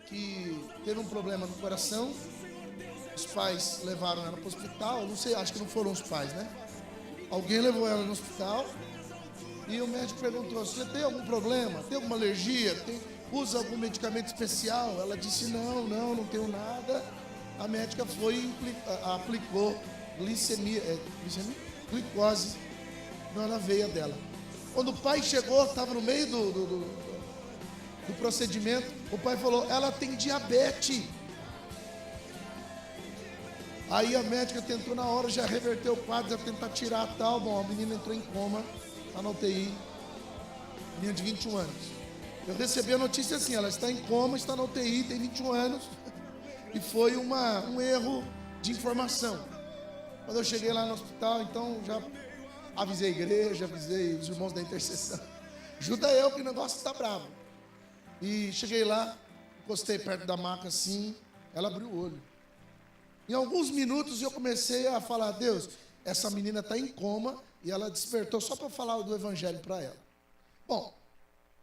que teve um problema no coração. Os pais levaram ela para o hospital. Não sei, acho que não foram os pais, né? Alguém levou ela no hospital. E o médico perguntou: você tem algum problema? Tem alguma alergia? Usa algum medicamento especial? Ela disse: não tenho nada. A médica foi e aplicou glicose na veia dela. Quando o pai chegou, estava no meio do procedimento, o pai falou: ela tem diabetes. Aí a médica tentou na hora já reverter o quadro, já tentar tirar tal. Bom, a menina entrou em coma, está na UTI, menina de 21 anos. Eu recebi a notícia assim: ela está em coma, está na UTI, tem 21 anos. E foi um erro de informação. Quando eu cheguei lá no hospital, então já avisei a igreja, avisei os irmãos da intercessão. Ajuda eu que o negócio está bravo. E cheguei lá, encostei perto da maca assim, ela abriu o olho. Em alguns minutos eu comecei a falar: Deus, essa menina está em coma e ela despertou só para falar do evangelho para ela. Bom,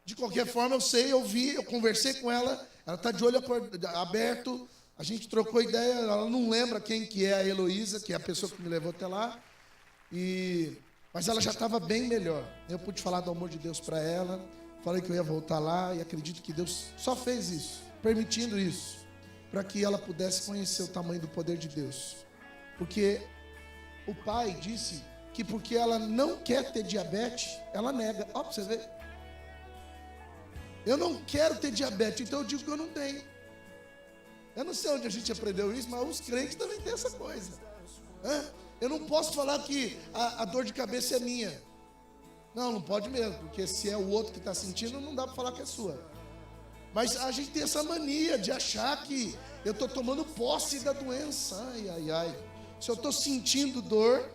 de qualquer forma eu vi, eu conversei com ela, ela está de olho aberto, a gente trocou ideia, ela não lembra quem que é a Heloísa, que é a pessoa que me levou até lá, mas ela já estava bem melhor. Eu pude falar do amor de Deus para ela, falei que eu ia voltar lá e acredito que Deus só fez isso, permitindo isso, para que ela pudesse conhecer o tamanho do poder de Deus. Porque o pai disse que porque ela não quer ter diabetes, ela nega. Ó, para você ver. Eu não quero ter diabetes, então eu digo que eu não tenho. Eu não sei onde a gente aprendeu isso, mas os crentes também têm essa coisa. Eu não posso falar que a dor de cabeça é minha. Não pode mesmo, porque se é o outro que está sentindo, não dá para falar que é sua. Mas a gente tem essa mania de achar que eu estou tomando posse da doença. Ai. Se eu estou sentindo dor,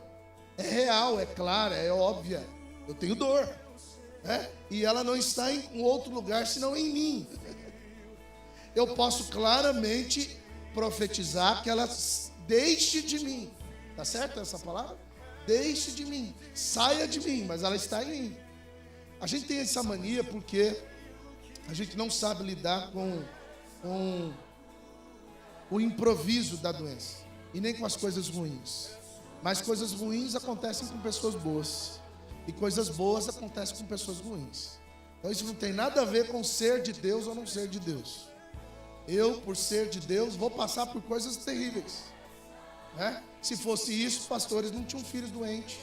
é real, é clara, é óbvia. Eu tenho dor. E ela não está em outro lugar senão em mim. Eu posso claramente profetizar que ela deixe de mim. Tá certo essa palavra? Deixe de mim, saia de mim, mas ela está em mim. A gente tem essa mania porque a gente não sabe lidar com o improviso da doença e nem com as coisas ruins. Mas coisas ruins acontecem com pessoas boas e coisas boas acontecem com pessoas ruins. Então isso não tem nada a ver com ser de Deus ou não ser de Deus. Eu, por ser de Deus, vou passar por coisas terríveis. Se fosse isso, pastores não tinham filhos doentes.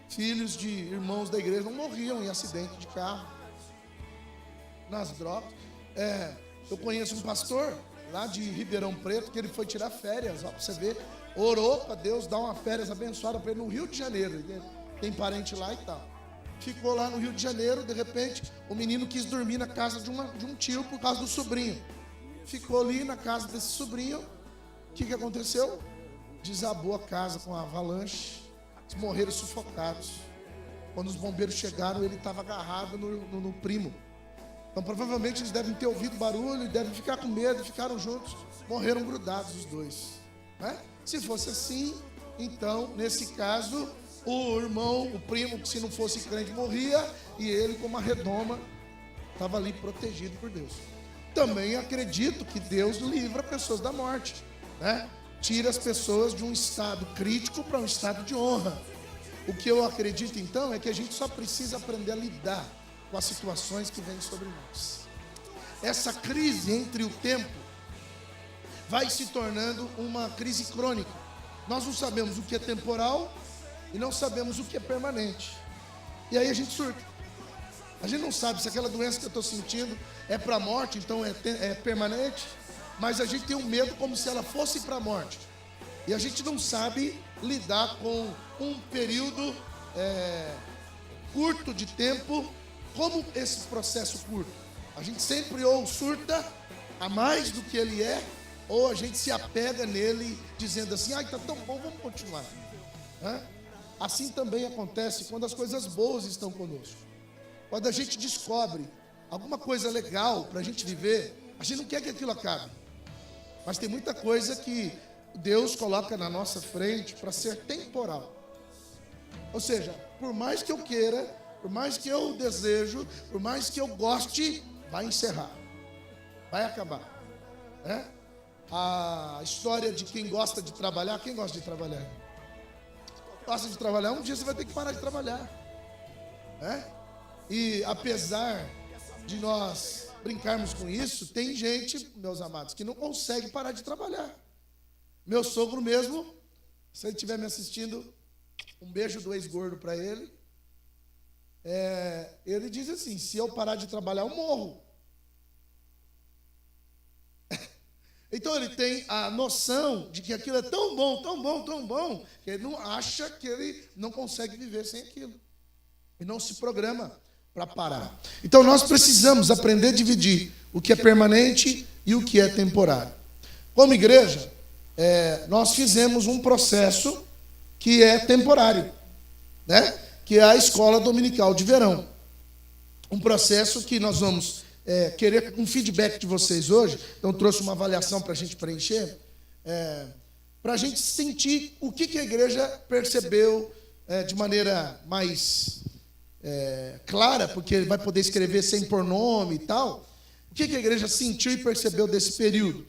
Filhos de irmãos da igreja não morriam em acidente de carro, nas drogas. Eu conheço um pastor lá de Ribeirão Preto que ele foi tirar férias, ó, para você ver, orou para Deus dar uma férias abençoada para ele no Rio de Janeiro. Ele tem parente lá e tal. Ficou lá no Rio de Janeiro, de repente o menino quis dormir na casa de um tio por causa do sobrinho. Ficou ali na casa desse sobrinho. O que aconteceu? Desabou a casa com a avalanche. Eles morreram sufocados. Quando os bombeiros chegaram, ele estava agarrado no primo. Então provavelmente eles devem ter ouvido barulho, devem ficar com medo, ficaram juntos, morreram grudados os dois. Se fosse assim, então nesse caso o irmão, o primo, que se não fosse crente morria, e ele com uma redoma estava ali protegido por Deus. Também acredito que Deus livra pessoas da morte, tira as pessoas de um estado crítico para um estado de honra. O que eu acredito então é que a gente só precisa aprender a lidar com as situações que vêm sobre nós. Essa crise entre o tempo vai se tornando uma crise crônica. Nós não sabemos o que é temporal e não sabemos o que é permanente. E aí a gente surta. A gente não sabe se aquela doença que eu estou sentindo é para a morte, então é permanente, mas a gente tem um medo como se ela fosse para a morte. E a gente não sabe lidar com um período curto de tempo, como esse processo curto. A gente sempre ou surta a mais do que ele é, ou a gente se apega nele dizendo assim: está tão bom, vamos continuar. Assim também acontece quando as coisas boas estão conosco. Quando a gente descobre alguma coisa legal para a gente viver, a gente não quer que aquilo acabe. Mas tem muita coisa que Deus coloca na nossa frente para ser temporal. Ou seja, por mais que eu queira, por mais que eu desejo, por mais que eu goste, vai encerrar. Vai acabar. Né? A história de quem gosta de trabalhar. Quem gosta de trabalhar? Gosta de trabalhar, um dia você vai ter que parar de trabalhar. Né? E apesar de nós brincarmos com isso, tem gente, meus amados, que não consegue parar de trabalhar. Meu sogro mesmo, se ele estiver me assistindo, um beijo do ex-gordo para ele. Ele diz assim: se eu parar de trabalhar, eu morro. Então ele tem a noção de que aquilo é tão bom, tão bom, tão bom, que ele não acha que ele não consegue viver sem aquilo. E não se programa para parar. Então nós precisamos aprender a dividir o que é permanente e o que é temporário. Como igreja, nós fizemos um processo que é temporário, né? Que é a escola dominical de verão. Um processo que nós vamos querer um feedback de vocês hoje. Então trouxe uma avaliação para a gente preencher, para a gente sentir o que a igreja percebeu de maneira mais clara, porque ele vai poder escrever sem pôr nome e tal. O que a igreja sentiu e percebeu desse período?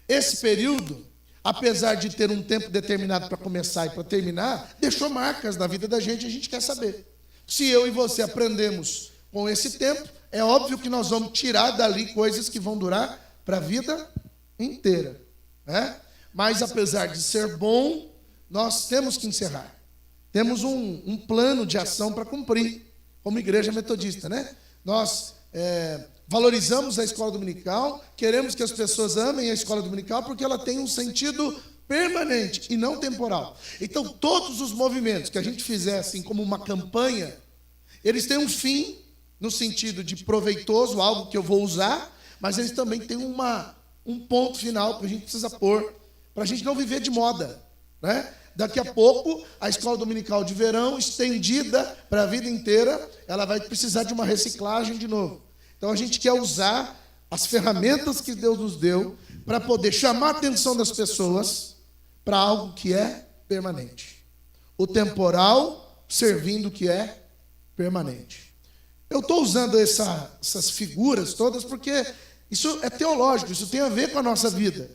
Esse período, apesar de ter um tempo determinado para começar e para terminar, deixou marcas na vida da gente. A gente quer saber se eu e você aprendemos com esse tempo. É óbvio que nós vamos tirar dali coisas que vão durar para a vida inteira, né? Mas apesar de ser bom, nós temos que encerrar. Temos um plano de ação para cumprir, como igreja metodista, né? Nós valorizamos a escola dominical, queremos que as pessoas amem a escola dominical porque ela tem um sentido permanente e não temporal. Então, todos os movimentos que a gente fizer assim como uma campanha, eles têm um fim no sentido de proveitoso, algo que eu vou usar, mas eles também têm um ponto final que a gente precisa pôr, para a gente não viver de moda, né? Daqui a pouco, a escola dominical de verão, estendida para a vida inteira, ela vai precisar de uma reciclagem de novo. Então, a gente quer usar as ferramentas que Deus nos deu para poder chamar a atenção das pessoas para algo que é permanente. O temporal servindo o que é permanente. Eu estou usando essas figuras todas porque isso é teológico, isso tem a ver com a nossa vida.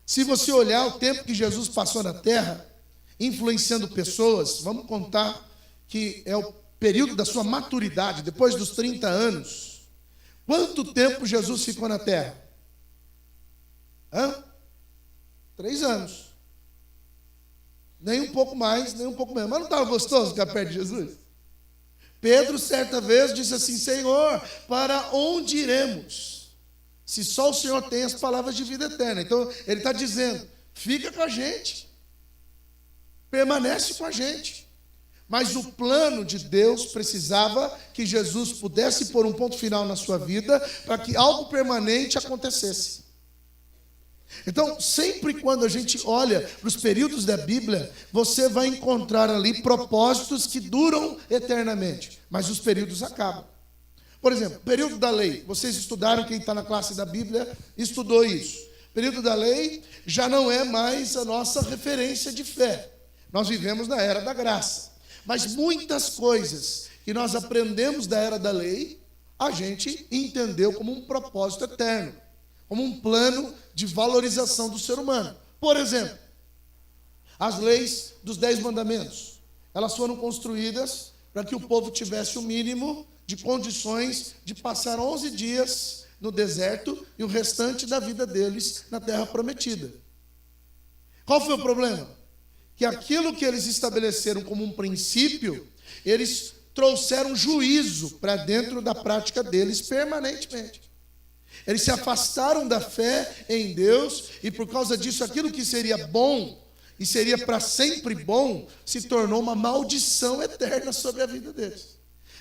Se você olhar o tempo que Jesus passou na terra, influenciando pessoas, vamos contar que é o período da sua maturidade, depois dos 30 anos. Quanto tempo Jesus ficou na terra? 3 anos. Nem um pouco mais, nem um pouco menos. Mas não estava gostoso ficar perto de Jesus? Pedro, certa vez, disse assim: Senhor, para onde iremos? Se só o Senhor tem as palavras de vida eterna. Então, ele está dizendo: fica com a gente. Permanece com a gente. Mas o plano de Deus precisava que Jesus pudesse pôr um ponto final na sua vida para que algo permanente acontecesse. Então, sempre quando a gente olha para os períodos da Bíblia, você vai encontrar ali propósitos que duram eternamente, mas os períodos acabam. Por exemplo, período da lei. Vocês estudaram, quem está na classe da Bíblia estudou isso. Período da lei já não é mais a nossa referência de fé. Nós vivemos na era da graça. Mas muitas coisas que nós aprendemos da era da lei, a gente entendeu como um propósito eterno, como um plano de valorização do ser humano. Por exemplo, as leis dos 10 mandamentos, elas foram construídas para que o povo tivesse o mínimo de condições de passar 11 dias no deserto e o restante da vida deles na terra prometida. Qual foi o problema? Que aquilo que eles estabeleceram como um princípio, eles trouxeram juízo para dentro da prática deles permanentemente. Eles se afastaram da fé em Deus e por causa disso aquilo que seria bom e seria para sempre bom se tornou uma maldição eterna sobre a vida deles.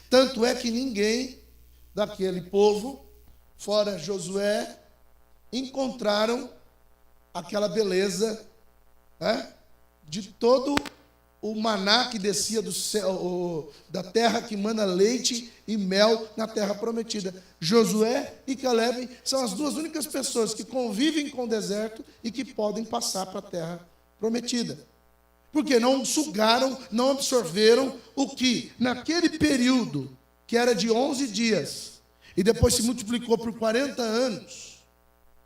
Tanto é que ninguém daquele povo, fora Josué, encontraram aquela beleza, de todo o maná que descia do céu, da terra que mana leite e mel na terra prometida. Josué e Caleb são as duas únicas pessoas que convivem com o deserto e que podem passar para a terra prometida. Porque não sugaram, não absorveram o que, naquele período, que era de 11 dias, e depois se multiplicou por 40 anos,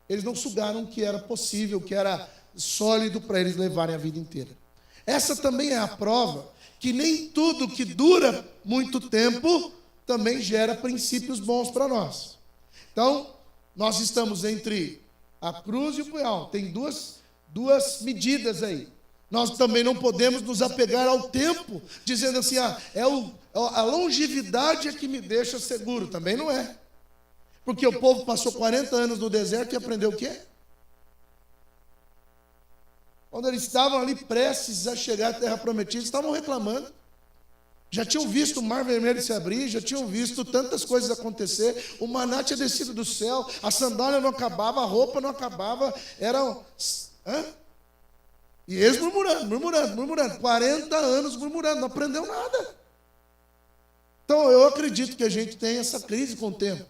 eles não sugaram o que era possível, o que era sólido para eles levarem a vida inteira. Essa também é a prova que nem tudo que dura muito tempo também gera princípios bons para nós. Então, nós estamos entre a cruz e o punhal. Tem duas medidas aí. Nós também não podemos nos apegar ao tempo, dizendo assim, a longevidade é que me deixa seguro. Também não é. Porque o povo passou 40 anos no deserto e aprendeu o quê? Quando eles estavam ali prestes a chegar à terra prometida, eles estavam reclamando. Já tinham visto o mar vermelho se abrir, já tinham visto tantas coisas acontecer, o maná tinha descido do céu, a sandália não acabava, a roupa não acabava, E eles murmurando, 40 anos murmurando, não aprendeu nada. Então eu acredito que a gente tem essa crise com o tempo.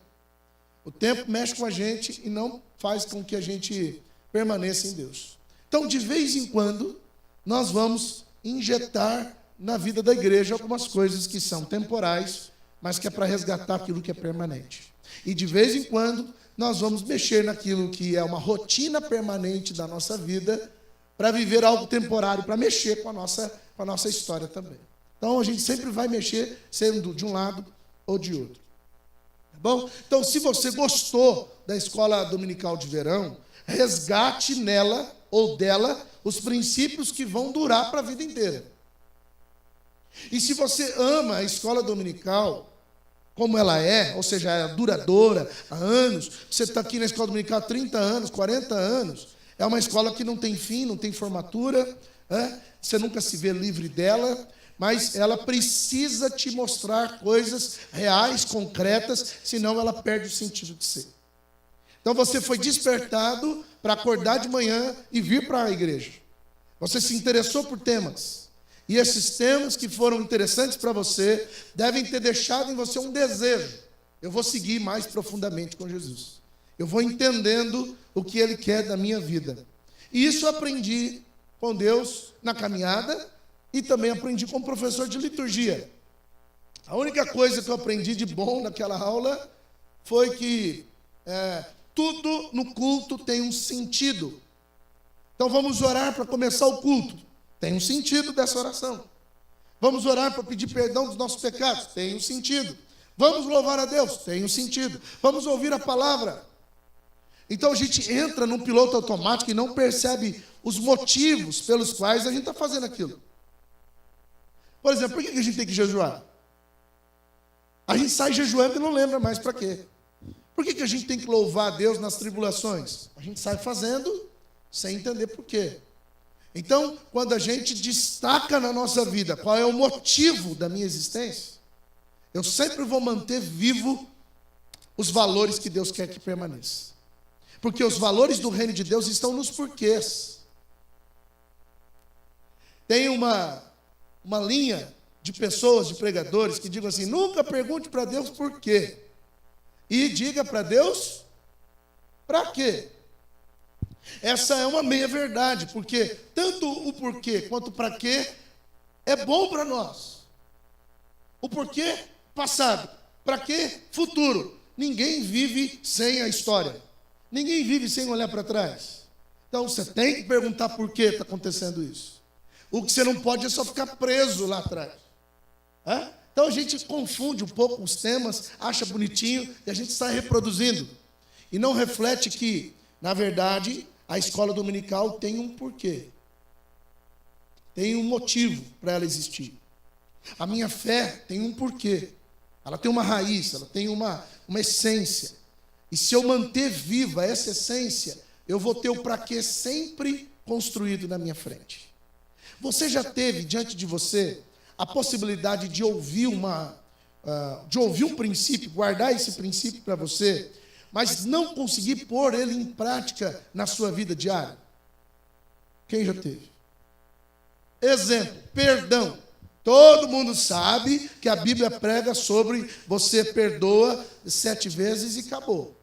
O tempo mexe com a gente e não faz com que a gente permaneça em Deus. Então, de vez em quando, nós vamos injetar na vida da igreja algumas coisas que são temporais, mas que é para resgatar aquilo que é permanente. E de vez em quando, nós vamos mexer naquilo que é uma rotina permanente da nossa vida, para viver algo temporário, para mexer com a nossa história também. Então, a gente sempre vai mexer, sendo de um lado ou de outro. Tá bom? Então, se você gostou da escola dominical de verão, resgate nela ou dela os princípios que vão durar para a vida inteira. E se você ama a escola dominical, como ela é, ou seja, é duradoura, há anos, você está aqui na escola dominical há 30 anos, 40 anos, é uma escola que não tem fim, não tem formatura, você nunca se vê livre dela, mas ela precisa te mostrar coisas reais, concretas, senão ela perde o sentido de ser. Então você foi despertado para acordar de manhã e vir para a igreja. Você se interessou por temas. E esses temas que foram interessantes para você devem ter deixado em você um desejo. Eu vou seguir mais profundamente com Jesus. Eu vou entendendo o que Ele quer da minha vida. E isso eu aprendi com Deus na caminhada e também aprendi com o professor de liturgia. A única coisa que eu aprendi de bom naquela aula foi que tudo no culto tem um sentido. Então vamos orar para começar o culto. Tem um sentido dessa oração. Vamos orar para pedir perdão dos nossos pecados. Tem um sentido. Vamos louvar a Deus. Tem um sentido. Vamos ouvir a palavra. Então a gente entra num piloto automático e não percebe os motivos pelos quais a gente está fazendo aquilo. Por exemplo, por que a gente tem que jejuar? A gente sai jejuando e não lembra mais para quê. Por que a gente tem que louvar a Deus nas tribulações? A gente sai fazendo sem entender por quê. Então, quando a gente destaca na nossa vida qual é o motivo da minha existência, eu sempre vou manter vivo os valores que Deus quer que permaneça. Porque os valores do reino de Deus estão nos porquês. Tem uma linha de pessoas, de pregadores, que digam assim, nunca pergunte para Deus por quê. E diga para Deus para quê. Essa é uma meia-verdade, porque tanto o porquê quanto o para quê é bom para nós. O porquê, passado. Para quê, futuro. Ninguém vive sem a história. Ninguém vive sem olhar para trás. Então você tem que perguntar por que está acontecendo isso. O que você não pode é só ficar preso lá atrás. Então a gente confunde um pouco os temas, acha bonitinho e a gente sai reproduzindo. E não reflete que, na verdade, a escola dominical tem um porquê. Tem um motivo para ela existir. A minha fé tem um porquê. Ela tem uma raiz, ela tem uma essência. E se eu manter viva essa essência, eu vou ter o para quê sempre construído na minha frente. Você já teve diante de você a possibilidade de ouvir um princípio, guardar esse princípio para você, mas não conseguir pôr ele em prática na sua vida diária? Quem já teve? Exemplo, perdão. Todo mundo sabe que a Bíblia prega sobre você perdoa 7 vezes e acabou.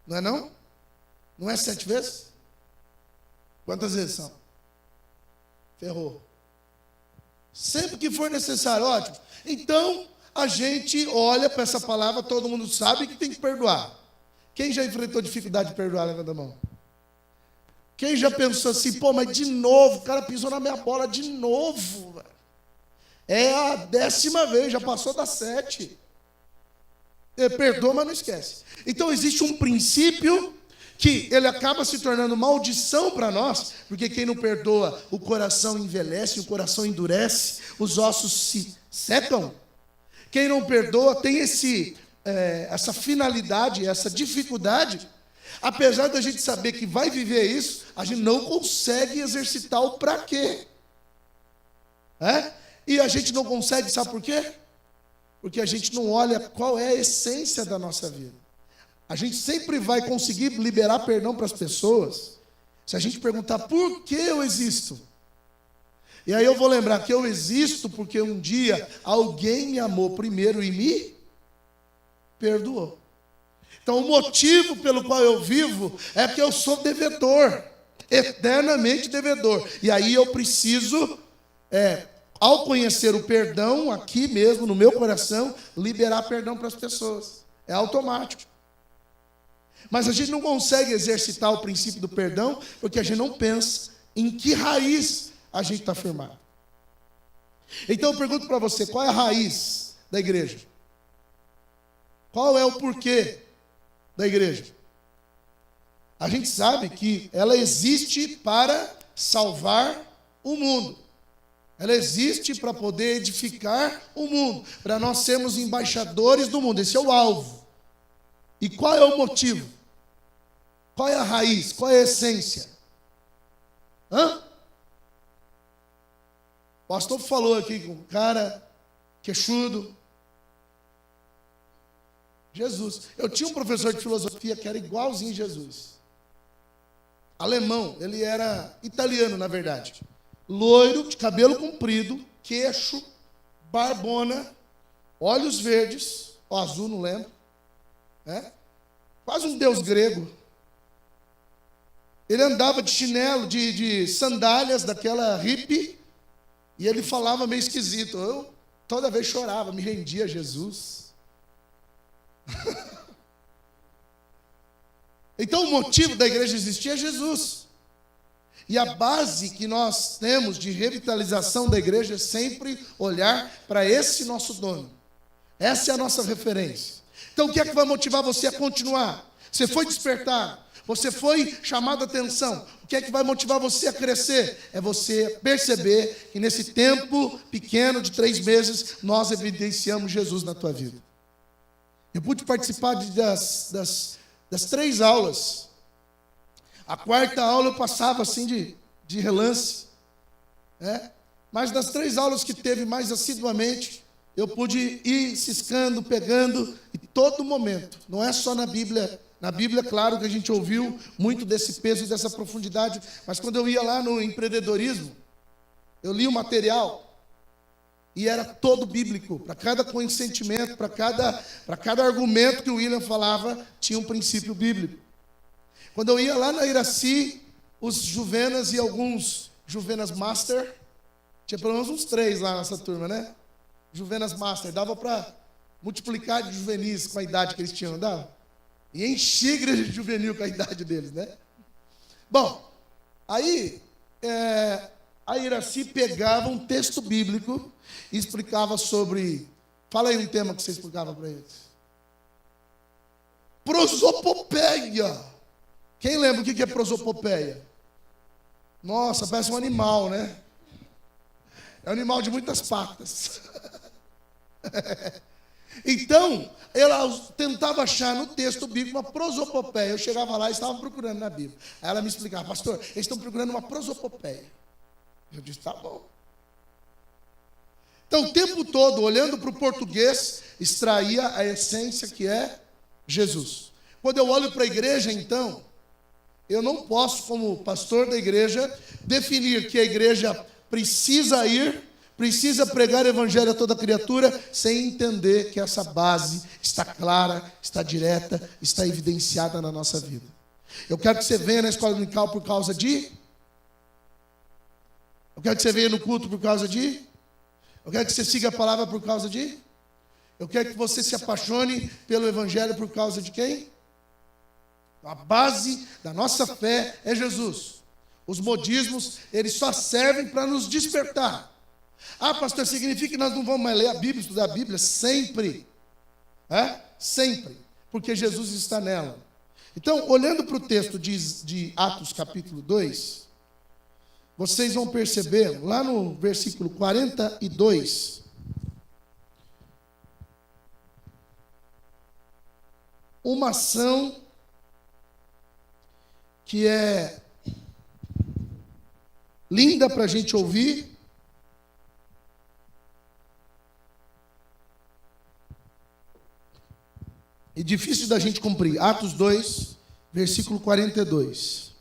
Não é não? Não é 7 vezes? Quantas vezes são? Ferrou. Sempre que for necessário, ótimo. Então, a gente olha para essa palavra, todo mundo sabe que tem que perdoar. Quem já enfrentou dificuldade de perdoar? Levanta a mão. Quem já pensou assim, pô, mas de novo, o cara pisou na minha bola de novo. É a 10ª vez, já passou das 7. Perdoa, mas não esquece. Então existe um princípio que ele acaba se tornando maldição para nós, porque quem não perdoa, o coração envelhece, o coração endurece, os ossos se secam. Quem não perdoa tem essa finalidade, essa dificuldade. Apesar da gente saber que vai viver isso, a gente não consegue exercitar o pra quê. E a gente não consegue, sabe por quê? Porque a gente não olha qual é a essência da nossa vida. A gente sempre vai conseguir liberar perdão para as pessoas se a gente perguntar por que eu existo. E aí eu vou lembrar que eu existo porque um dia alguém me amou primeiro e me perdoou. Então o motivo pelo qual eu vivo é que eu sou devedor, eternamente devedor. E aí eu preciso, ao conhecer o perdão aqui mesmo no meu coração, liberar perdão para as pessoas. É automático. Mas a gente não consegue exercitar o princípio do perdão porque a gente não pensa em que raiz a gente está firmado. Então eu pergunto para você, qual é a raiz da igreja? Qual é o porquê da igreja? A gente sabe que ela existe para salvar o mundo. Ela existe para poder edificar o mundo, para nós sermos embaixadores do mundo. Esse é o alvo. E qual é o motivo? Qual é a raiz? Qual é a essência? O pastor falou aqui com um cara queixudo. Jesus. Eu tinha um professor de filosofia que era igualzinho a Jesus. Alemão, ele era italiano, na verdade. Loiro, de cabelo comprido, queixo, barbona, olhos verdes, ou azul, não lembro. Quase um deus grego. Ele andava de chinelo, de sandálias daquela hippie, e ele falava meio esquisito. Eu toda vez chorava, me rendia a Jesus. Então o motivo da igreja existir é Jesus. E a base que nós temos de revitalização da igreja é sempre olhar para esse nosso dono. Essa é a nossa referência. Então o que é que vai motivar você a continuar? Você foi despertado, você foi chamado a atenção. O que é que vai motivar você a crescer? É você perceber que nesse tempo pequeno de 3 meses, nós evidenciamos Jesus na tua vida. Eu pude participar das 3 aulas. A 4ª aula eu passava assim de relance. Mas das 3 aulas que teve mais assiduamente, eu pude ir ciscando, pegando, em todo momento. Não é só na Bíblia. Na Bíblia, claro que a gente ouviu muito desse peso e dessa profundidade, mas quando eu ia lá no empreendedorismo, eu li o material e era todo bíblico. Para cada consentimento, para cada argumento que o William falava, tinha um princípio bíblico. Quando eu ia lá na Iraci, os Juvenas e alguns Juvenas Master, tinha pelo menos uns 3 lá nessa turma, né? Juvenas Master, dava para multiplicar de juvenis com a idade que eles tinham, dava? E enchia a igreja juvenil com a idade deles, né? Bom, aí a Iraci pegava um texto bíblico e explicava sobre... Fala aí um tema que você explicava para eles. Prosopopeia. Quem lembra o que é prosopopeia? Nossa, parece um animal, né? É um animal de muitas patas. Então, ela tentava achar no texto bíblico uma prosopopeia. Eu chegava lá e estava procurando na Bíblia. Aí ela me explicava, pastor, eles estão procurando uma prosopopeia. Eu disse, tá bom. Então, o tempo todo, olhando para o português, extraía a essência que é Jesus. Quando eu olho para a igreja, então, eu não posso, como pastor da igreja, definir que a igreja precisa pregar o evangelho a toda criatura, sem entender que essa base está clara, está direta, está evidenciada na nossa vida. Eu quero que você venha na escola dominical por causa de... Eu quero que você venha no culto por causa de... Eu quero que você siga a palavra por causa de... Eu quero que você se apaixone pelo Evangelho por causa de quem? A base da nossa fé é Jesus. Os modismos, eles só servem para nos despertar. Ah, pastor, significa que nós não vamos mais ler a Bíblia, estudar a Bíblia? Sempre. Sempre. Porque Jesus está nela. Então, olhando para o texto de Atos capítulo 2, vocês vão perceber, lá no versículo 42, uma ação que é linda para a gente ouvir. E difícil da gente cumprir. Atos 2, versículo 42.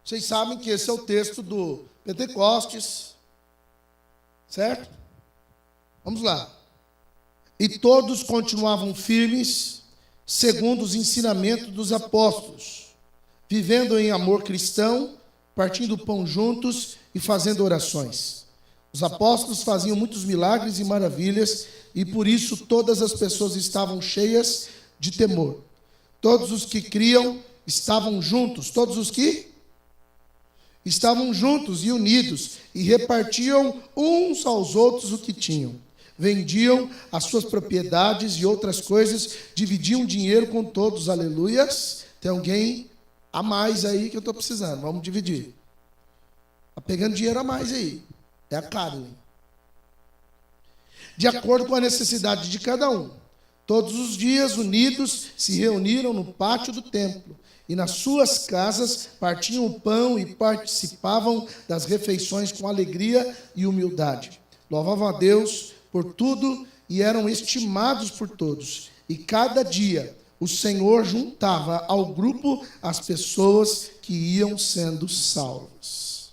Vocês sabem que esse é o texto do Pentecostes, certo? Vamos lá. E todos continuavam firmes, segundo os ensinamentos dos apóstolos, vivendo em amor cristão, partindo o pão juntos e fazendo orações. Os apóstolos faziam muitos milagres e maravilhas, e por isso todas as pessoas estavam cheias de temor. Todos os que criam estavam juntos, todos os que estavam juntos e unidos, e repartiam uns aos outros o que tinham. Vendiam as suas propriedades e outras coisas, dividiam dinheiro com todos, aleluias. Tem alguém a mais aí que eu estou precisando, vamos dividir. Está pegando dinheiro a mais aí. É a Carolyn. De acordo com a necessidade de cada um. Todos os dias, unidos, se reuniram no pátio do templo. E nas suas casas partiam o pão e participavam das refeições com alegria e humildade. Louvavam a Deus por tudo e eram estimados por todos. E cada dia o Senhor juntava ao grupo as pessoas que iam sendo salvas.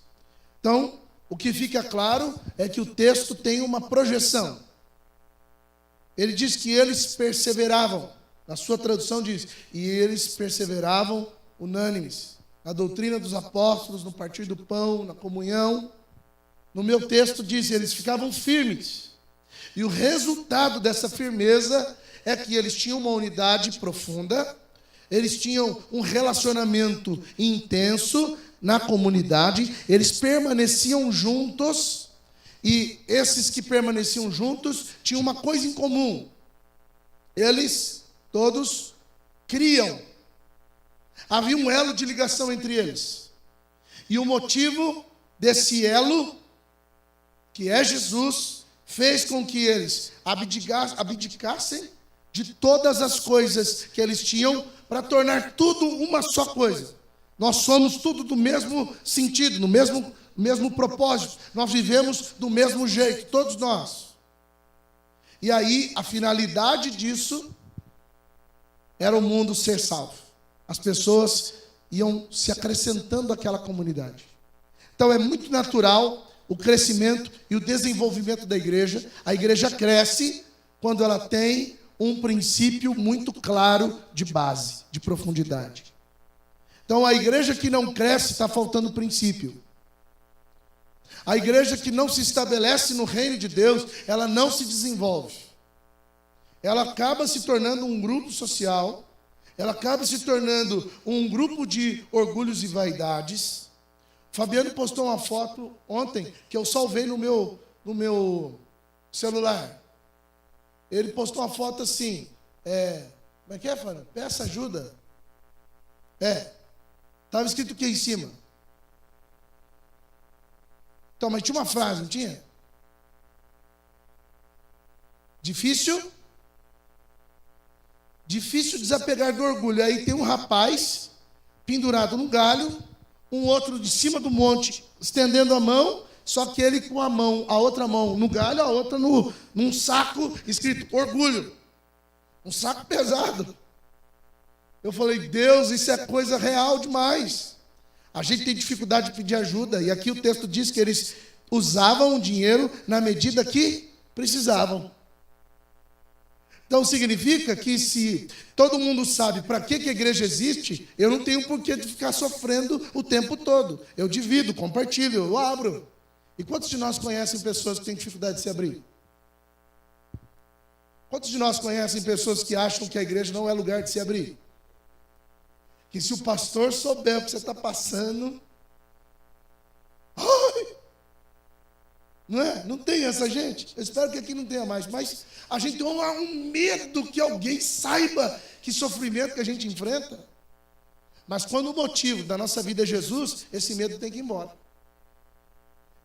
Então, o que fica claro é que o texto tem uma projeção. Ele diz que eles perseveravam. Na sua tradução diz, e eles perseveravam unânimes. Na doutrina dos apóstolos, no partir do pão, na comunhão. No meu texto diz, eles ficavam firmes. E o resultado dessa firmeza é que eles tinham uma unidade profunda, eles tinham um relacionamento intenso na comunidade, eles permaneciam juntos, e esses que permaneciam juntos tinham uma coisa em comum. Eles todos criam. Havia um elo de ligação entre eles. E o motivo desse elo, que é Jesus, fez com que eles abdicassem de todas as coisas que eles tinham para tornar tudo uma só coisa. Nós somos tudo do mesmo sentido, no mesmo propósito. Nós vivemos do mesmo jeito, todos nós. E aí, a finalidade disso era o mundo ser salvo. As pessoas iam se acrescentando àquela comunidade. Então, é muito natural o crescimento e o desenvolvimento da igreja. A igreja cresce quando ela tem um princípio muito claro de base, de profundidade. Então, a igreja que não cresce está faltando princípio. A igreja que não se estabelece no reino de Deus, ela não se desenvolve. Ela acaba se tornando um grupo social, ela acaba se tornando um grupo de orgulhos e vaidades. Fabiano postou uma foto ontem, que eu salvei no meu celular. Ele postou uma foto assim, como é que é, Fabiano? Peça ajuda. Estava escrito o que em cima? Então, mas tinha uma frase, não tinha? Difícil desapegar do orgulho. Aí tem um rapaz pendurado num galho, um outro de cima do monte, estendendo a mão, só que ele com a outra mão no galho, a outra num saco escrito orgulho. Um saco pesado. Eu falei, Deus, isso é coisa real demais. A gente tem dificuldade de pedir ajuda, e aqui o texto diz que eles usavam o dinheiro na medida que precisavam. Então significa que se todo mundo sabe para que a igreja existe, eu não tenho por que ficar sofrendo o tempo todo. Eu divido, compartilho, eu abro. E quantos de nós conhecem pessoas que têm dificuldade de se abrir? Quantos de nós conhecem pessoas que acham que a igreja não é lugar de se abrir? Que se o pastor souber o que você está passando... Ai! Não é? Não tem essa gente. Eu espero que aqui não tenha mais. Mas a gente tem um medo que alguém saiba que sofrimento que a gente enfrenta. Mas quando o motivo da nossa vida é Jesus, esse medo tem que ir embora.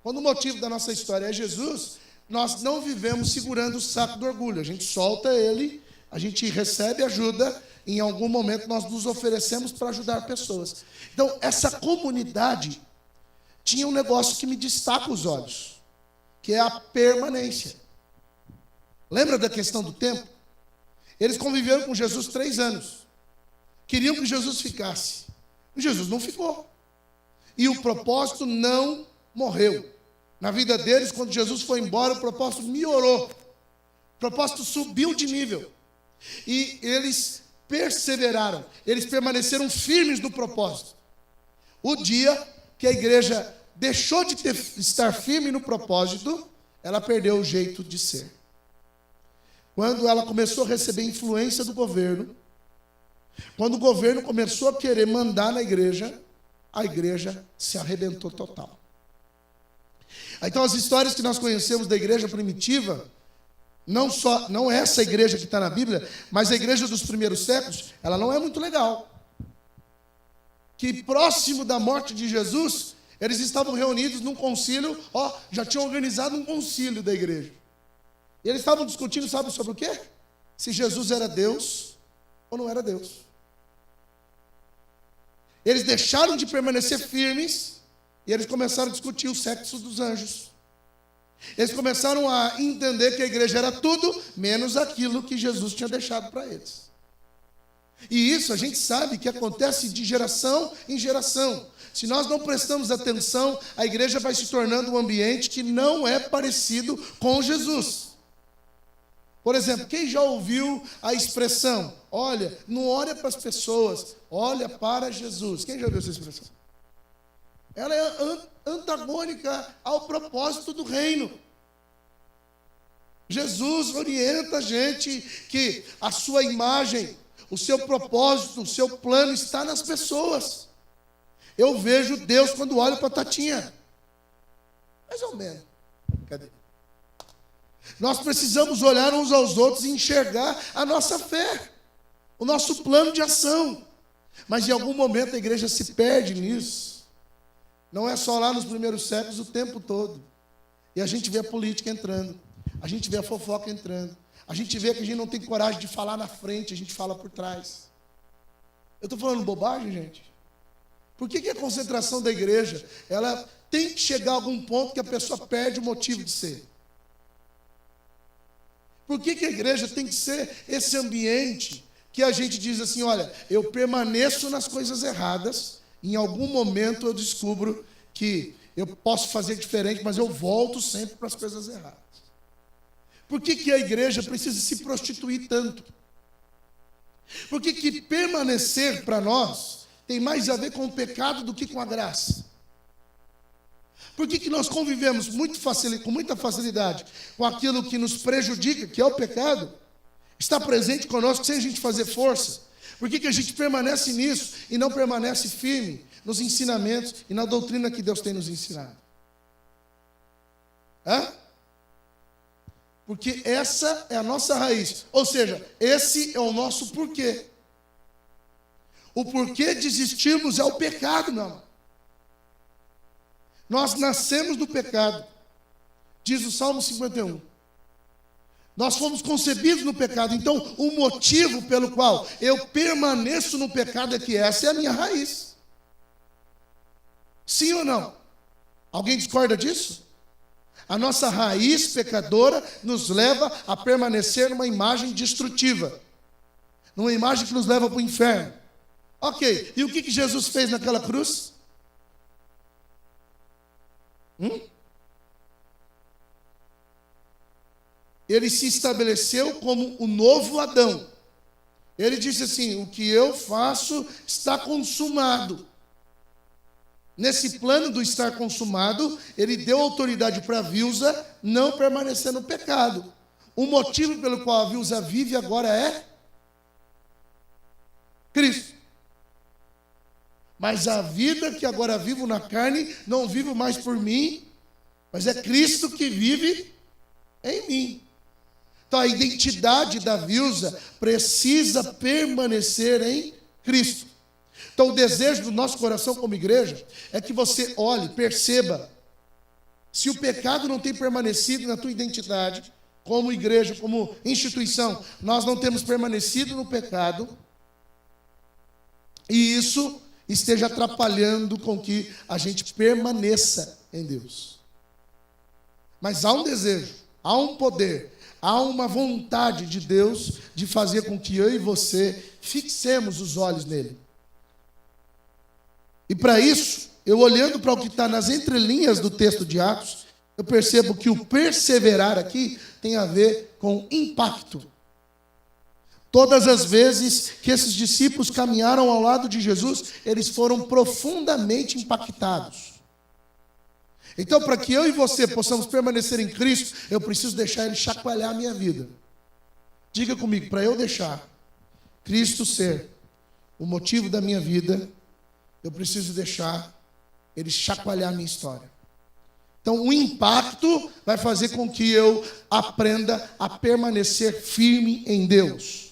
Quando o motivo da nossa história é Jesus, nós não vivemos segurando o saco do orgulho. A gente solta ele, a gente recebe ajuda, em algum momento nós nos oferecemos para ajudar pessoas. Então, essa comunidade tinha um negócio que me destaca os olhos, que é a permanência. Lembra da questão do tempo? Eles conviveram com Jesus 3 anos. Queriam que Jesus ficasse. E Jesus não ficou. E o propósito não morreu. Na vida deles, quando Jesus foi embora, o propósito melhorou. O propósito subiu de nível. E eles perseveraram. Eles permaneceram firmes no propósito. O dia que a igreja deixou de estar firme no propósito, ela perdeu o jeito de ser. Quando ela começou a receber influência do governo, quando o governo começou a querer mandar na igreja, a igreja se arrebentou total. Então as histórias que nós conhecemos da igreja primitiva, não é essa igreja que está na Bíblia, mas a igreja dos primeiros séculos, ela não é muito legal. Que próximo da morte de Jesus, eles estavam reunidos num concílio, já tinham organizado um concílio da igreja. E eles estavam discutindo, sabe sobre o quê? Se Jesus era Deus ou não era Deus. Eles deixaram de permanecer firmes e eles começaram a discutir o sexo dos anjos. Eles começaram a entender que a igreja era tudo menos aquilo que Jesus tinha deixado para eles. E isso a gente sabe que acontece de geração em geração. Se nós não prestamos atenção, a igreja vai se tornando um ambiente que não é parecido com Jesus. Por exemplo, quem já ouviu a expressão, olha, não olha para as pessoas, olha para Jesus. Quem já ouviu essa expressão? Ela é antagônica ao propósito do reino. Jesus orienta a gente que a sua imagem, o seu propósito, o seu plano está nas pessoas. Eu vejo Deus quando olho para a Tatinha. Mais ou menos. Cadê? Nós precisamos olhar uns aos outros e enxergar a nossa fé, o nosso plano de ação. Mas em algum momento a igreja se perde nisso. Não é só lá nos primeiros séculos, o tempo todo. E a gente vê a política entrando, a gente vê a fofoca entrando, a gente vê que a gente não tem coragem de falar na frente, a gente fala por trás. Eu estou falando bobagem, gente? Por que a concentração da igreja, ela tem que chegar a algum ponto que a pessoa perde o motivo de ser? Por que a igreja tem que ser esse ambiente que a gente diz assim, olha, eu permaneço nas coisas erradas, em algum momento eu descubro que eu posso fazer diferente, mas eu volto sempre para as coisas erradas. Por que a igreja precisa se prostituir tanto? Por que permanecer para nós tem mais a ver com o pecado do que com a graça? Por que nós convivemos com muita facilidade com aquilo que nos prejudica, que é o pecado, está presente conosco sem a gente fazer força? Por que a gente permanece nisso e não permanece firme nos ensinamentos e na doutrina que Deus tem nos ensinado? Porque essa é a nossa raiz. Ou seja, esse é o nosso porquê. O porquê de existirmos é o pecado, meu amor. Nós nascemos do pecado, diz o Salmo 51. Nós fomos concebidos no pecado, então o motivo pelo qual eu permaneço no pecado é que essa é a minha raiz. Sim ou não? Alguém discorda disso? A nossa raiz pecadora nos leva a permanecer numa imagem destrutiva, numa imagem que nos leva para o inferno. Ok, e o que Jesus fez naquela cruz? Ele se estabeleceu como o novo Adão. Ele disse assim, o que eu faço está consumado. Nesse plano do estar consumado, ele deu autoridade para a viúva não permanecer no pecado. O motivo pelo qual a viúva vive agora é Cristo. Mas a vida que agora vivo na carne, não vivo mais por mim, mas é Cristo que vive em mim. Então a identidade da viúva precisa permanecer em Cristo. Então o desejo do nosso coração como igreja é que você olhe, perceba, se o pecado não tem permanecido na tua identidade, como igreja, como instituição, nós não temos permanecido no pecado, e isso esteja atrapalhando com que a gente permaneça em Deus. Mas há um desejo, há um poder, há uma vontade de Deus de fazer com que eu e você fixemos os olhos nele. E para isso, eu olhando para o que está nas entrelinhas do texto de Atos, eu percebo que o perseverar aqui tem a ver com impacto. Todas as vezes que esses discípulos caminharam ao lado de Jesus, eles foram profundamente impactados. Então, para que eu e você possamos permanecer em Cristo, eu preciso deixar Ele chacoalhar a minha vida. Diga comigo, para eu deixar Cristo ser o motivo da minha vida, eu preciso deixar Ele chacoalhar a minha história. Então, o impacto vai fazer com que eu aprenda a permanecer firme em Deus.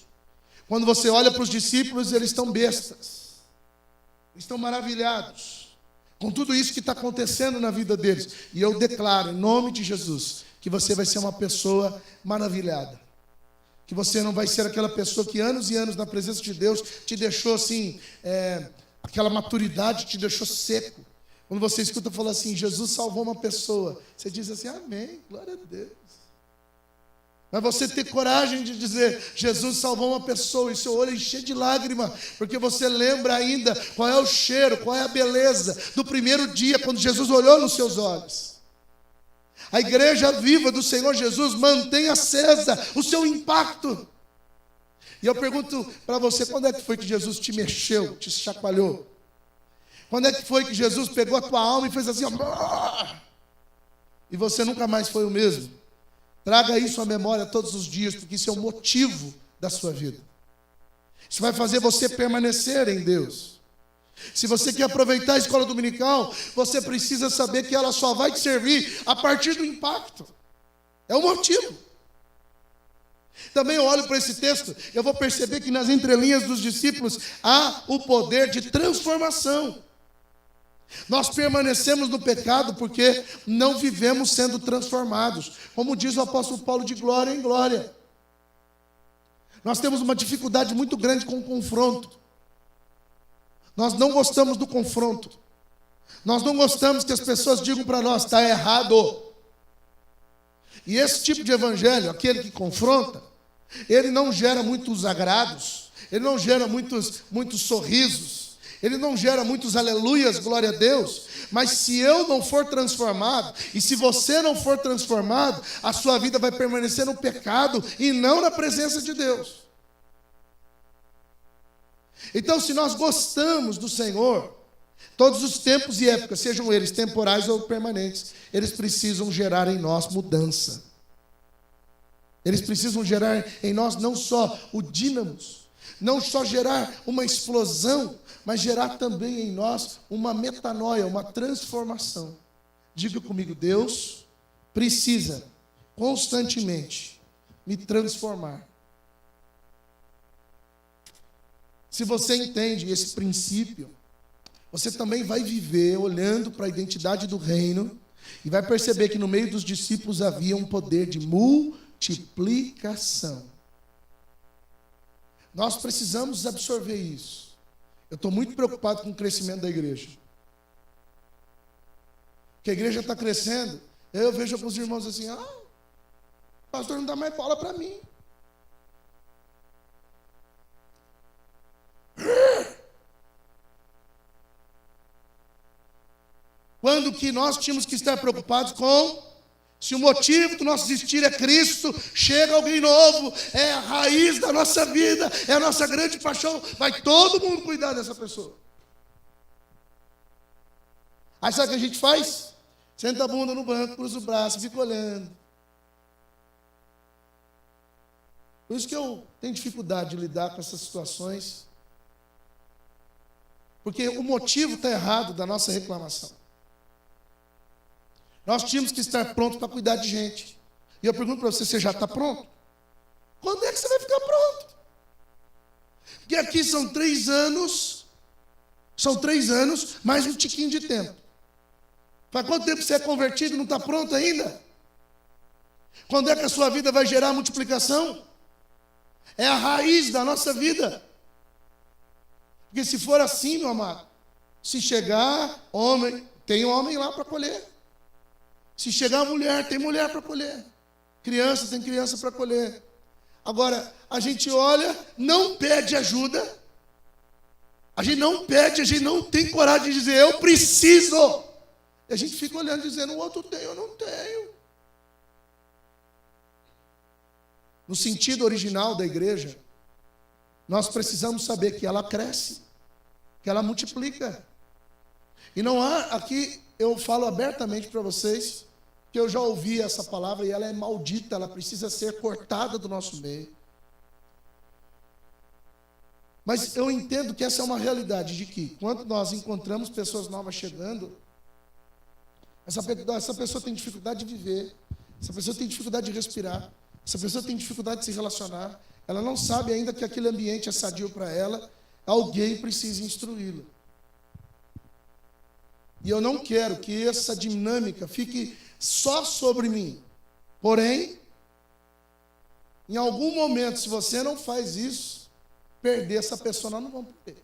Quando você olha para os discípulos, eles estão bestas. Eles estão maravilhados com tudo isso que está acontecendo na vida deles. E eu declaro, em nome de Jesus, que você vai ser uma pessoa maravilhada. Que você não vai ser aquela pessoa que anos e anos na presença de Deus te deixou assim, aquela maturidade te deixou seco. Quando você escuta falar assim, Jesus salvou uma pessoa, você diz assim, amém, glória a Deus. Mas você ter coragem de dizer, Jesus salvou uma pessoa, e seu olho encher de lágrima, porque você lembra ainda qual é o cheiro, qual é a beleza do primeiro dia, quando Jesus olhou nos seus olhos. A igreja viva do Senhor Jesus mantém acesa o seu impacto. E eu pergunto para você, quando é que foi que Jesus te mexeu, te chacoalhou? Quando é que foi que Jesus pegou a tua alma e fez assim, e você nunca mais foi o mesmo? Traga isso à memória todos os dias, porque isso é o motivo da sua vida. Isso vai fazer você permanecer em Deus. Se você quer aproveitar a escola dominical, você precisa saber que ela só vai te servir a partir do impacto. É o motivo. Também eu olho para esse texto, eu vou perceber que nas entrelinhas dos discípulos há o poder de transformação. Nós permanecemos no pecado porque não vivemos sendo transformados. Como diz o apóstolo Paulo, de glória em glória. Nós temos uma dificuldade muito grande com o confronto. Nós não gostamos do confronto. Nós não gostamos que as pessoas digam para nós, está errado. E esse tipo de evangelho, aquele que confronta, ele não gera muitos agrados, ele não gera muitos sorrisos, ele não gera muitos aleluias, glória a Deus. Mas se eu não for transformado, e se você não for transformado, a sua vida vai permanecer no pecado e não na presença de Deus. Então, se nós gostamos do Senhor, todos os tempos e épocas, sejam eles temporais ou permanentes, eles precisam gerar em nós mudança. Eles precisam gerar em nós não só o dínamos, não só gerar uma explosão, mas gerar também em nós uma metanoia, uma transformação. Diga comigo, Deus precisa constantemente me transformar. Se você entende esse princípio, você também vai viver olhando para a identidade do reino e vai perceber que no meio dos discípulos havia um poder de multiplicação. Nós precisamos absorver isso. Eu estou muito preocupado com o crescimento da igreja. Porque a igreja está crescendo, eu vejo alguns irmãos assim, o pastor não dá mais bola para mim. Quando que nós tínhamos que estar preocupados com, se o motivo do nosso existir é Cristo, chega alguém novo, é a raiz da nossa vida, é a nossa grande paixão, vai todo mundo cuidar dessa pessoa. Aí sabe o que a gente faz? Senta a bunda no banco, cruza o braço e fica olhando. Por isso que eu tenho dificuldade de lidar com essas situações. Porque o motivo está errado da nossa reclamação. Nós tínhamos que estar prontos para cuidar de gente. E eu pergunto para você, você já está pronto? Quando é que você vai ficar pronto? Porque aqui são 3 anos, mais um tiquinho de tempo. Faz quanto tempo você é convertido e não está pronto ainda? Quando é que a sua vida vai gerar multiplicação? É a raiz da nossa vida. Porque se for assim, meu amado, se chegar homem, tem homem lá para colher. Se chegar mulher, tem mulher para colher. Criança, tem criança para colher. Agora, a gente olha, não pede ajuda. A gente não pede, a gente não tem coragem de dizer, eu preciso. E a gente fica olhando, dizendo, o outro tem, eu não tenho. No sentido original da igreja, nós precisamos saber que ela cresce, que ela multiplica. E não há, aqui eu falo abertamente para vocês, que eu já ouvi essa palavra e ela é maldita, ela precisa ser cortada do nosso meio. Mas eu entendo que essa é uma realidade, de que quando nós encontramos pessoas novas chegando, essa pessoa tem dificuldade de viver, essa pessoa tem dificuldade de respirar, essa pessoa tem dificuldade de se relacionar, ela não sabe ainda que aquele ambiente é sadio para ela, alguém precisa instruí-la. E eu não quero que essa dinâmica fique só sobre mim. Porém, em algum momento, se você não faz isso, perder essa pessoa, nós não vamos perder.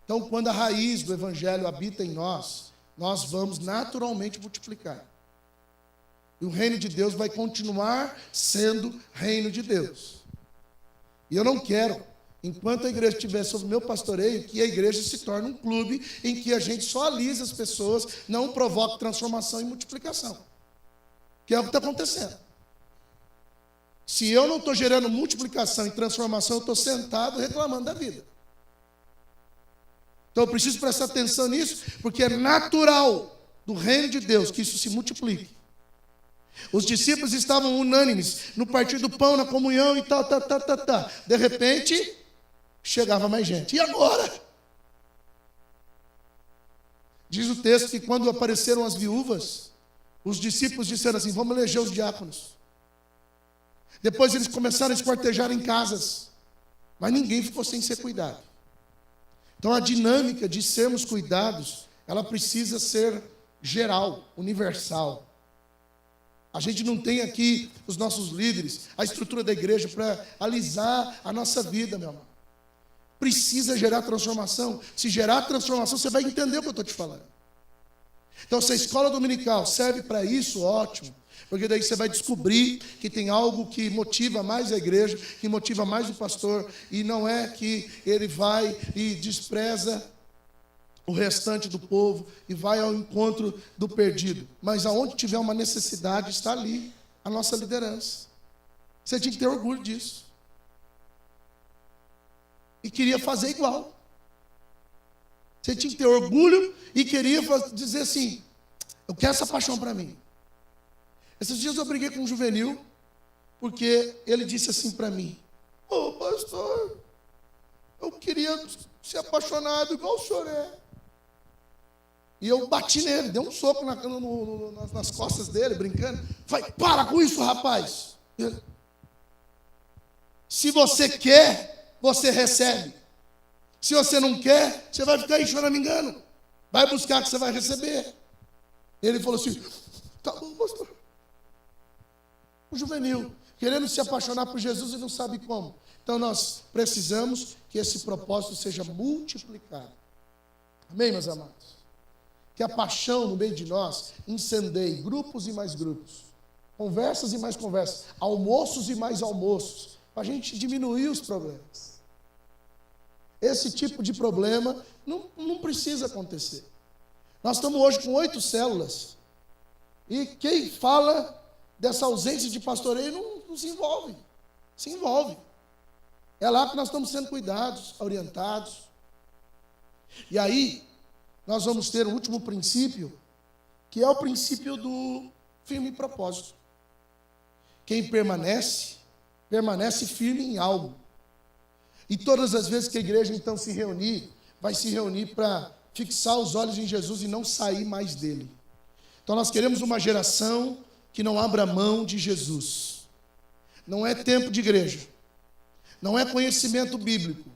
Então, quando a raiz do Evangelho habita em nós, nós vamos naturalmente multiplicar. E o reino de Deus vai continuar sendo reino de Deus. E eu não quero, enquanto a igreja estiver sob o meu pastoreio, que a igreja se torne um clube em que a gente só alisa as pessoas, não provoque transformação e multiplicação. Que é o que está acontecendo. Se eu não estou gerando multiplicação e transformação, eu estou sentado reclamando da vida. Então eu preciso prestar atenção nisso, porque é natural do reino de Deus que isso se multiplique. Os discípulos estavam unânimes no partir do pão, na comunhão e tal. De repente, chegava mais gente. E agora? Diz o texto que quando apareceram as viúvas, os discípulos disseram assim, vamos eleger os diáconos. Depois eles começaram a esquartejar em casas, mas ninguém ficou sem ser cuidado. Então a dinâmica de sermos cuidados, ela precisa ser geral, universal. A gente não tem aqui os nossos líderes, a estrutura da igreja para alisar a nossa vida, meu amor. Precisa gerar transformação. Se gerar transformação, você vai entender o que eu estou te falando. Então, se a escola dominical serve para isso, ótimo. Porque daí você vai descobrir que tem algo que motiva mais a igreja, que motiva mais o pastor, e não é que ele vai e despreza o restante do povo e vai ao encontro do perdido. Mas aonde tiver uma necessidade, está ali a nossa liderança. Você tinha que ter orgulho disso. E queria fazer igual. Você tinha que ter orgulho e queria dizer assim, eu quero essa paixão para mim. Esses dias eu briguei com um juvenil, porque ele disse assim para mim, ô pastor, eu queria ser apaixonado igual o senhor é. E eu bati nele, dei um soco nas costas dele, brincando. Falei, para com isso, rapaz. Se você quer, você recebe. Se você não quer, você vai ficar aí choramingando. Vai buscar que você vai receber. Ele falou assim, tá bom, pastor. O juvenil, querendo se apaixonar por Jesus e não sabe como. Então nós precisamos que esse propósito seja multiplicado. Amém, meus amados? Que a paixão no meio de nós incendeie grupos e mais grupos, conversas e mais conversas, almoços e mais almoços, para a gente diminuir os problemas. Esse tipo de problema não precisa acontecer. Nós estamos hoje com 8 células, e quem fala dessa ausência de pastoreio não se envolve. Se envolve. É lá que nós estamos sendo cuidados, orientados. E aí, nós vamos ter o último princípio, que é o princípio do firme propósito. Quem permanece, permanece firme em algo. E todas as vezes que a igreja então se reunir, vai se reunir para fixar os olhos em Jesus e não sair mais dele. Então nós queremos uma geração que não abra mão de Jesus. Não é tempo de igreja, não é conhecimento bíblico,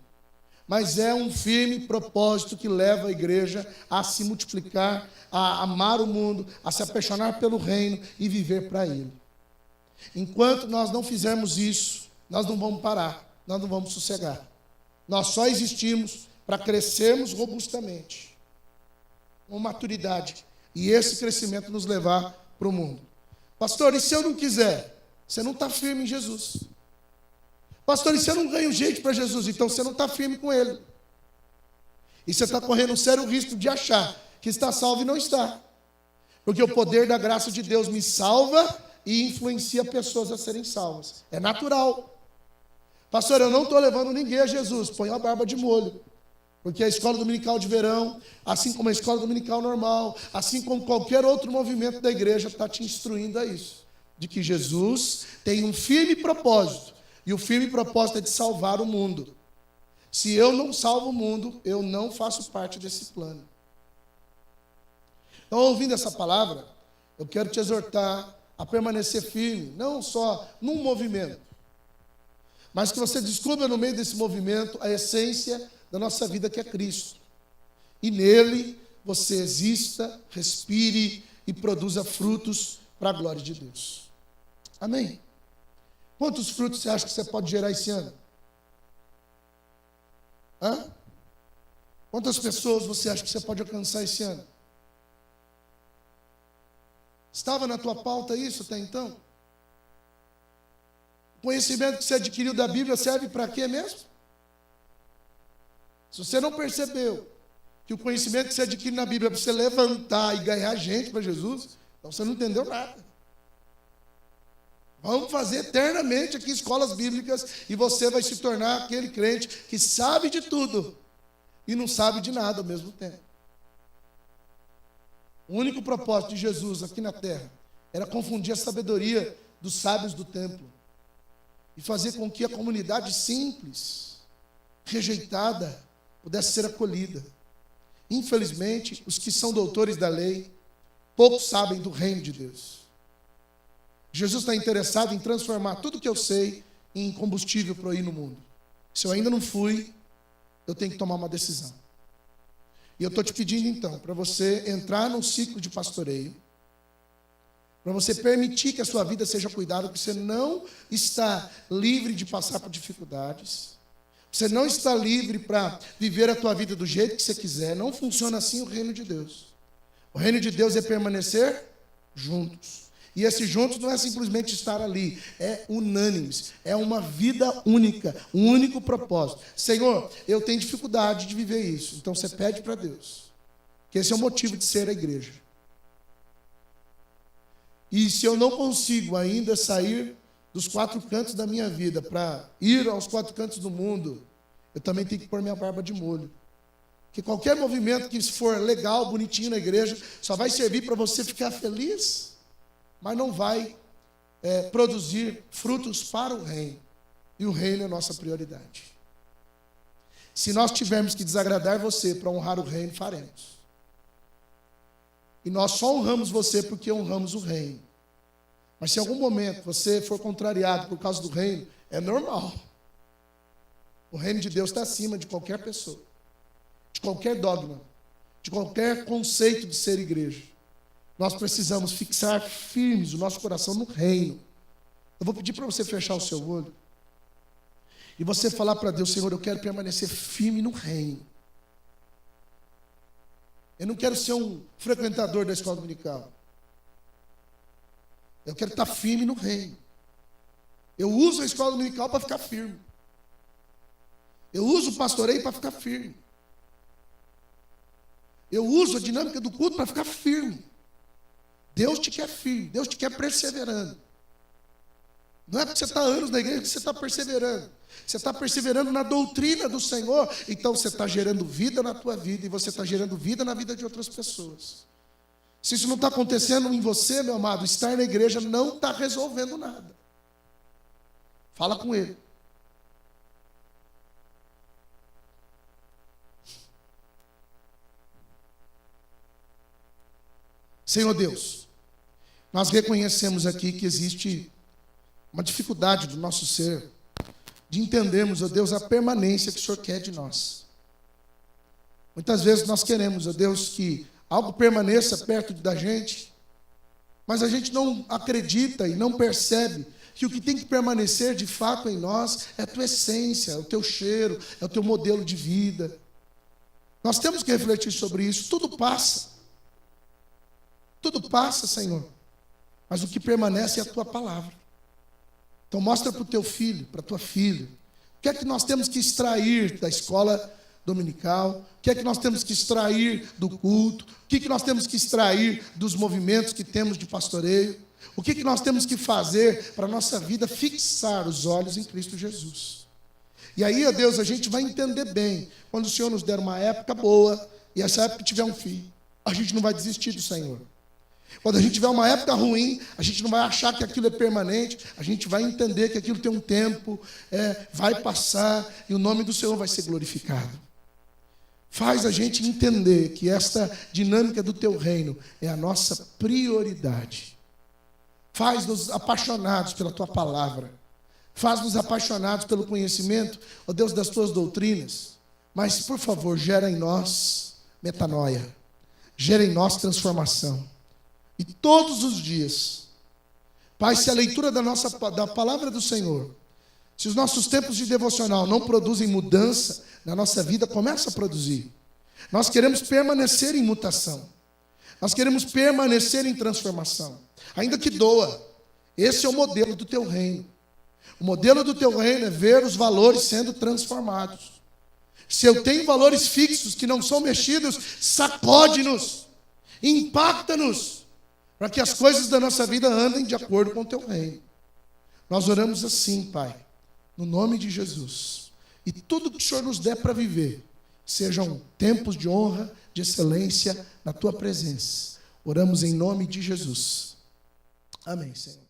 mas é um firme propósito que leva a igreja a se multiplicar, a amar o mundo, a se apaixonar pelo reino e viver para ele. Enquanto nós não fizermos isso, nós não vamos parar, nós não vamos sossegar. Nós só existimos para crescermos robustamente, com maturidade, e esse crescimento nos levar para o mundo. Pastor, e se eu não quiser? Você não está firme em Jesus. Pastor, e se eu não ganho gente para Jesus? Então você não está firme com ele. E você está correndo um sério risco de achar que está salvo e não está. Porque o poder da graça de Deus me salva e influencia pessoas a serem salvas. É natural. Pastor, eu não estou levando ninguém a Jesus. Põe a barba de molho. Porque a escola dominical de verão, assim como a escola dominical normal, assim como qualquer outro movimento da igreja, está te instruindo a isso. De que Jesus tem um firme propósito. E o firme propósito é de salvar o mundo. Se eu não salvo o mundo, eu não faço parte desse plano. Então, ouvindo essa palavra, eu quero te exortar a permanecer firme, não só num movimento, mas que você descubra no meio desse movimento a essência da nossa vida, que é Cristo. E nele você exista, respire e produza frutos para a glória de Deus. Amém? Quantos frutos você acha que você pode gerar esse ano? Hã? Quantas pessoas você acha que você pode alcançar esse ano? Estava na tua pauta isso até então? O conhecimento que você adquiriu da Bíblia serve para quê mesmo? Se você não percebeu que o conhecimento que você adquire na Bíblia é para você levantar e ganhar gente para Jesus, então você não entendeu nada. Vamos fazer eternamente aqui escolas bíblicas e você vai se tornar aquele crente que sabe de tudo e não sabe de nada ao mesmo tempo. O único propósito de Jesus aqui na terra era confundir a sabedoria dos sábios do templo e fazer com que a comunidade simples, rejeitada, pudesse ser acolhida. Infelizmente, os que são doutores da lei, poucos sabem do reino de Deus. Jesus está interessado em transformar tudo que eu sei em combustível para eu ir no mundo. Se eu ainda não fui, eu tenho que tomar uma decisão. E eu estou te pedindo então, para você entrar num ciclo de pastoreio, para você permitir que a sua vida seja cuidada, porque você não está livre de passar por dificuldades, você não está livre para viver a tua vida do jeito que você quiser. Não funciona assim o reino de Deus. O reino de Deus é permanecer juntos. E esse juntos não é simplesmente estar ali, é unânimes, é uma vida única, um único propósito. Senhor, eu tenho dificuldade de viver isso, então você pede para Deus, que esse é o motivo de ser a igreja. E se eu não consigo ainda sair dos 4 cantos da minha vida para ir aos 4 cantos do mundo, eu também tenho que pôr minha barba de molho. Porque qualquer movimento que for legal, bonitinho na igreja, só vai servir para você ficar feliz, mas não vai produzir frutos para o reino. E o reino é a nossa prioridade. Se nós tivermos que desagradar você para honrar o reino, faremos. E nós só honramos você porque honramos o reino. Mas se em algum momento você for contrariado por causa do reino, é normal. O reino de Deus está acima de qualquer pessoa, de qualquer dogma, de qualquer conceito de ser igreja. Nós precisamos fixar firmes o nosso coração no reino. Eu vou pedir para você fechar o seu olho e você falar para Deus: Senhor, eu quero permanecer firme no reino. Eu não quero ser um frequentador da escola dominical. Eu quero estar firme no reino. Eu uso a escola dominical para ficar firme. Eu uso o pastoreio para ficar firme. Eu uso a dinâmica do culto para ficar firme. Deus te quer firme, Deus te quer perseverando. Não é porque você está anos na igreja que você está perseverando. Você está perseverando na doutrina do Senhor, então você está gerando vida na tua vida e você está gerando vida na vida de outras pessoas. Se isso não está acontecendo em você, meu amado, estar na igreja não está resolvendo nada. Fala com ele. Senhor Deus, nós reconhecemos aqui que existe uma dificuldade do nosso ser de entendermos, ó Deus, a permanência que o Senhor quer de nós. Muitas vezes nós queremos, ó Deus, que algo permaneça perto da gente, mas a gente não acredita e não percebe que o que tem que permanecer de fato em nós é a tua essência, é o teu cheiro, é o teu modelo de vida. Nós temos que refletir sobre isso. Tudo passa. Tudo passa, Senhor. Mas o que permanece é a tua palavra. Então mostra para o teu filho, para a tua filha, o que é que nós temos que extrair da escola dominical, o que é que nós temos que extrair do culto, o que é que nós temos que extrair dos movimentos que temos de pastoreio, o que é que nós temos que fazer para a nossa vida fixar os olhos em Cristo Jesus. E aí, ó Deus, a gente vai entender bem, quando o Senhor nos der uma época boa, e essa época tiver um fim, a gente não vai desistir do Senhor. Quando a gente tiver uma época ruim, a gente não vai achar que aquilo é permanente, a gente vai entender que aquilo tem um tempo, vai passar, e o nome do Senhor vai ser glorificado. Faz a gente entender que esta dinâmica do teu reino é a nossa prioridade. Faz-nos apaixonados pela tua palavra. Faz-nos apaixonados pelo conhecimento, ó Deus, das tuas doutrinas. Mas, por favor, gera em nós metanoia. Gera em nós transformação. E todos os dias, Pai, se a leitura da palavra do Senhor, se os nossos tempos de devocional não produzem mudança na nossa vida, começa a produzir. Nós queremos permanecer em mutação. Nós queremos permanecer em transformação. Ainda que doa. Esse é o modelo do teu reino. O modelo do teu reino é ver os valores sendo transformados. Se eu tenho valores fixos que não são mexidos, sacode-nos, impacta-nos, para que as coisas da nossa vida andem de acordo com o teu reino. Nós oramos assim, Pai, no nome de Jesus. E tudo que o Senhor nos der para viver, sejam tempos de honra, de excelência na tua presença. Oramos em nome de Jesus. Amém, Senhor.